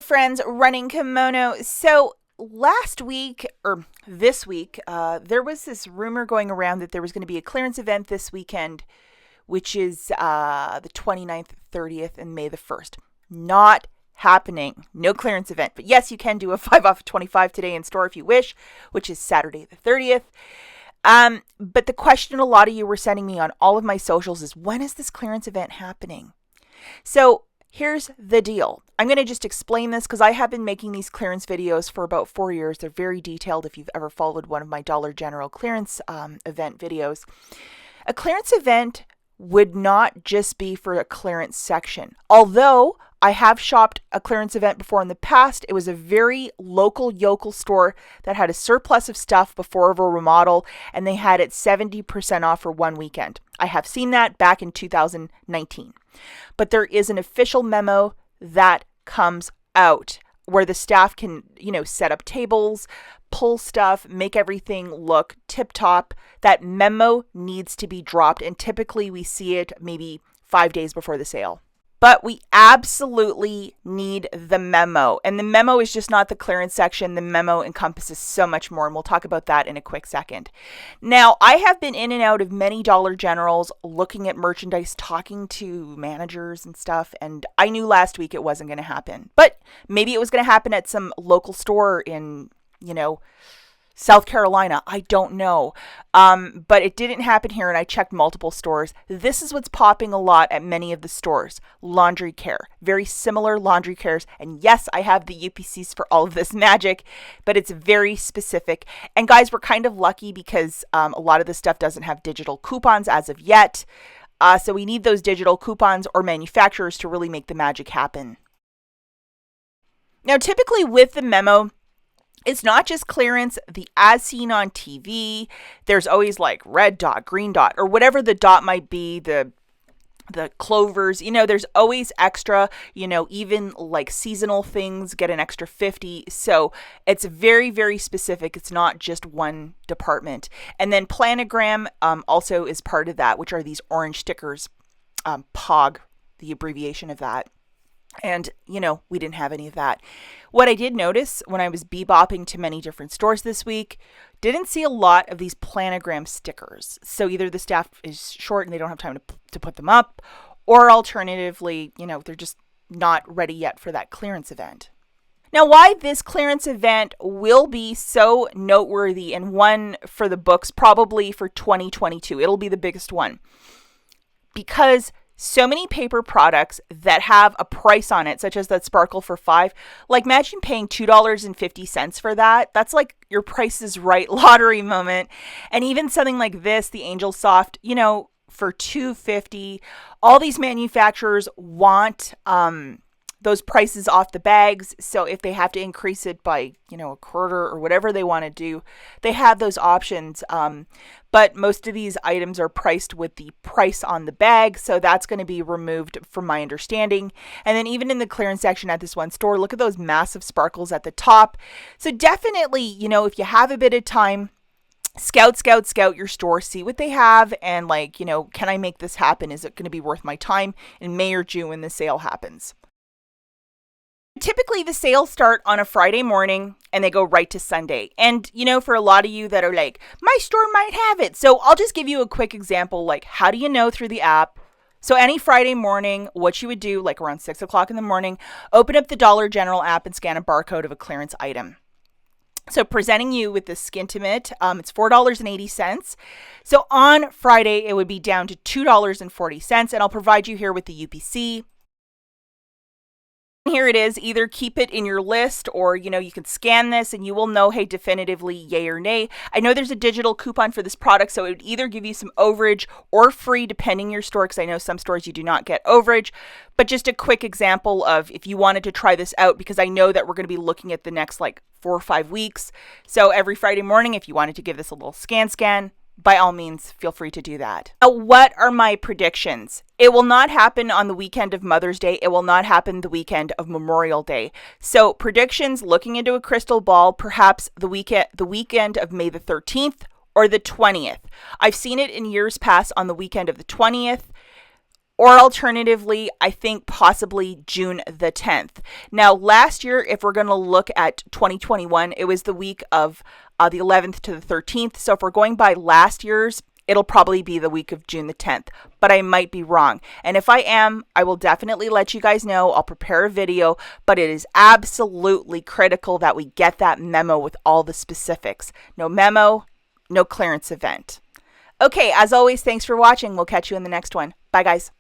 friends, Running Kimono. So last week, or this week, there was this rumor going around that there was going to be a clearance event this weekend, which is the 29th, 30th, and May the 1st. Not happening. No clearance event. But yes, you can do a 5 off of 25 today in store if you wish, which is Saturday the 30th. But the question a lot of you were sending me on all of my socials is, when is this clearance event happening? So here's the deal. I'm going to just explain this because I have been making these clearance videos for about 4 years. They're very detailed if you've ever followed one of my Dollar General clearance event videos. A clearance event would not just be for a clearance section. Although I have shopped a clearance event before in the past, it was a very local store that had a surplus of stuff before a remodel, and they had it 70% off for one weekend. I have seen that back in 2019. But there is an official memo that comes out where the staff can, set up tables, pull stuff, make everything look tip-top. That memo needs to be dropped, and typically we see it maybe 5 days before the sale. But we absolutely need the memo. And the memo is just not the clearance section. The memo encompasses so much more, and we'll talk about that in a quick second. Now, I have been in and out of many Dollar Generals looking at merchandise, talking to managers and stuff, and I knew last week it wasn't going to happen. But maybe it was going to happen at some local store in, South Carolina. I don't know. But it didn't happen here, and I checked multiple stores. This is what's popping a lot at many of the stores. Laundry care. Very similar laundry cares. And yes, I have the UPCs for all of this magic, but it's very specific. And guys, we're kind of lucky because a lot of this stuff doesn't have digital coupons as of yet. So we need those digital coupons or manufacturers to really make the magic happen. Now, typically with the memo, it's not just clearance, the as seen on TV. There's always like red dot, green dot, or whatever the dot might be, the clovers, there's always extra, even like seasonal things get an extra 50. So it's very, very specific. It's not just one department. And then planogram also is part of that, which are these orange stickers, POG, the abbreviation of that. And, we didn't have any of that. What I did notice when I was bebopping to many different stores this week, didn't see a lot of these planogram stickers. So either the staff is short and they don't have time to put them up, or alternatively, they're just not ready yet for that clearance event. Now, why this clearance event will be so noteworthy and one for the books, probably for 2022. It'll be the biggest one. Because so many paper products that have a price on it, such as that sparkle for $5, like imagine paying $2.50 for that. That's like your Price is Right lottery moment. And even something like this, the Angel Soft, for $2.50, all these manufacturers want those prices off the bags. So if they have to increase it by, a quarter or whatever they want to do, they have those options. But most of these items are priced with the price on the bag. So that's going to be removed from my understanding. And then even in the clearance section at this one store, look at those massive sparkles at the top. So definitely, if you have a bit of time, scout your store, see what they have. And can I make this happen? Is it going to be worth my time in May or June when the sale happens? Typically, the sales start on a Friday morning and they go right to Sunday. And, for a lot of you that are like, my store might have it. So I'll just give you a quick example, like how do you know through the app? So any Friday morning, what you would do, like around 6 o'clock in the morning, open up the Dollar General app and scan a barcode of a clearance item. So presenting you with this Skintimate, it's $4.80. So on Friday, it would be down to $2.40. And I'll provide you here with the UPC. Here it is. Either keep it in your list or, you can scan this and you will know, hey, definitively yay or nay. I know there's a digital coupon for this product, so it would either give you some overage or free depending your store, because I know some stores you do not get overage. But just a quick example of if you wanted to try this out, because I know that we're going to be looking at the next 4 or 5 weeks. So every Friday morning, if you wanted to give this a little scan, by all means, feel free to do that. Now, what are my predictions? It will not happen on the weekend of Mother's Day. It will not happen the weekend of Memorial Day. So predictions, looking into a crystal ball, perhaps the weekend of May the 13th or the 20th. I've seen it in years past on the weekend of the 20th. Or alternatively, I think possibly June the 10th. Now, last year, if we're going to look at 2021, it was the week of the 11th to the 13th. So if we're going by last year's, it'll probably be the week of June the 10th, but I might be wrong. And if I am, I will definitely let you guys know. I'll prepare a video, but it is absolutely critical that we get that memo with all the specifics. No memo, no clearance event. Okay, as always, thanks for watching. We'll catch you in the next one. Bye, guys.